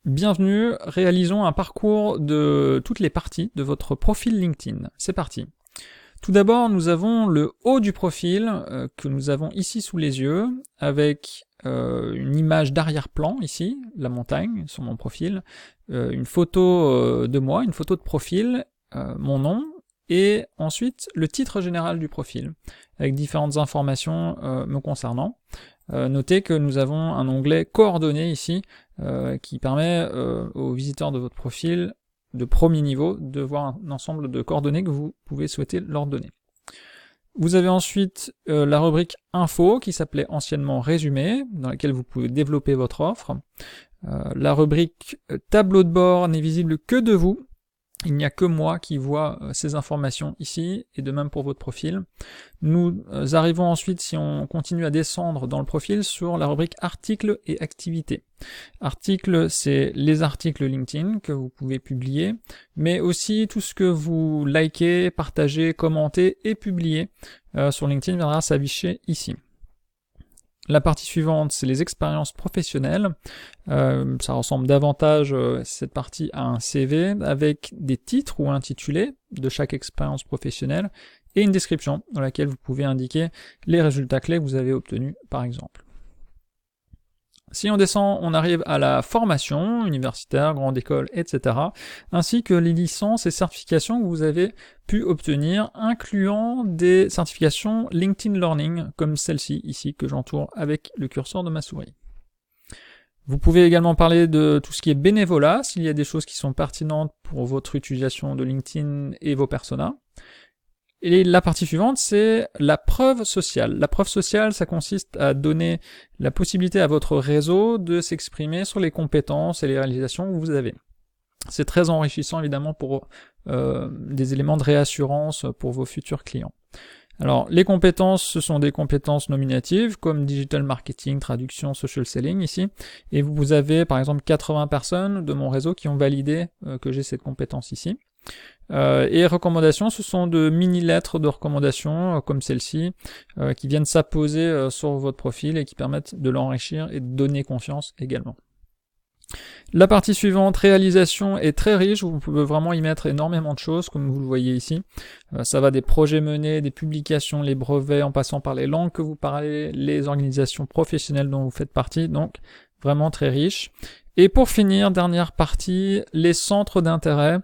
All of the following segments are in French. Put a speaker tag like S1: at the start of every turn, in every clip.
S1: Bienvenue, réalisons un parcours de toutes les parties de votre profil LinkedIn. C'est parti. Tout d'abord, nous avons le haut du profil que nous avons ici sous les yeux, avec une image d'arrière-plan ici, la montagne sur mon profil, une photo de moi, une photo de profil, mon nom, et ensuite le titre général du profil, avec différentes informations me concernant. Notez que nous avons un onglet coordonnées ici, qui permet aux visiteurs de votre profil de premier niveau de voir un ensemble de coordonnées que vous pouvez souhaiter leur donner. Vous avez ensuite la rubrique info qui s'appelait anciennement résumé, dans laquelle vous pouvez développer votre offre. La rubrique tableau de bord n'est visible que de vous. Il n'y a que moi qui vois ces informations ici, et de même pour votre profil. Nous arrivons ensuite, si on continue à descendre dans le profil, sur la rubrique articles et activités. Articles, c'est les articles LinkedIn que vous pouvez publier, mais aussi tout ce que vous likez, partagez, commentez et publiez sur LinkedIn viendra s'afficher ici. La partie suivante, c'est les expériences professionnelles. Ça ressemble davantage, cette partie, à un CV, avec des titres ou intitulés de chaque expérience professionnelle, et une description dans laquelle vous pouvez indiquer les résultats clés que vous avez obtenus, par exemple. Si on descend, on arrive à la formation, universitaire, grande école, etc., ainsi que les licences et certifications que vous avez pu obtenir, incluant des certifications LinkedIn Learning, comme celle-ci ici, que j'entoure avec le curseur de ma souris. Vous pouvez également parler de tout ce qui est bénévolat, s'il y a des choses qui sont pertinentes pour votre utilisation de LinkedIn et vos personas. Et la partie suivante, c'est la preuve sociale. La preuve sociale, ça consiste à donner la possibilité à votre réseau de s'exprimer sur les compétences et les réalisations que vous avez. C'est très enrichissant, évidemment, pour des éléments de réassurance pour vos futurs clients. Alors, les compétences, ce sont des compétences nominatives, comme digital marketing, traduction, social selling, ici. Et vous avez, par exemple, 80 personnes de mon réseau qui ont validé que j'ai cette compétence ici. Et recommandations, ce sont de mini-lettres de recommandations comme celle-ci, qui viennent s'apposer sur votre profil et qui permettent de l'enrichir et de donner confiance également. La partie suivante, réalisation, est très riche, vous pouvez vraiment y mettre énormément de choses, comme vous le voyez ici. Ça va des projets menés, des publications, les brevets, en passant par les langues que vous parlez, les organisations professionnelles dont vous faites partie, donc vraiment très riche. Et pour finir, dernière partie, les centres d'intérêt.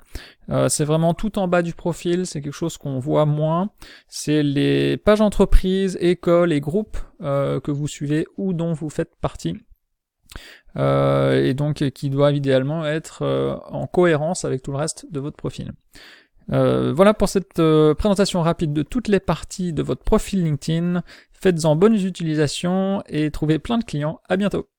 S1: C'est vraiment tout en bas du profil, c'est quelque chose qu'on voit moins. C'est les pages entreprises, écoles et groupes que vous suivez ou dont vous faites partie. Et donc qui doivent idéalement être en cohérence avec tout le reste de votre profil. Voilà pour cette présentation rapide de toutes les parties de votre profil LinkedIn. Faites-en bonne utilisation et trouvez plein de clients. À bientôt.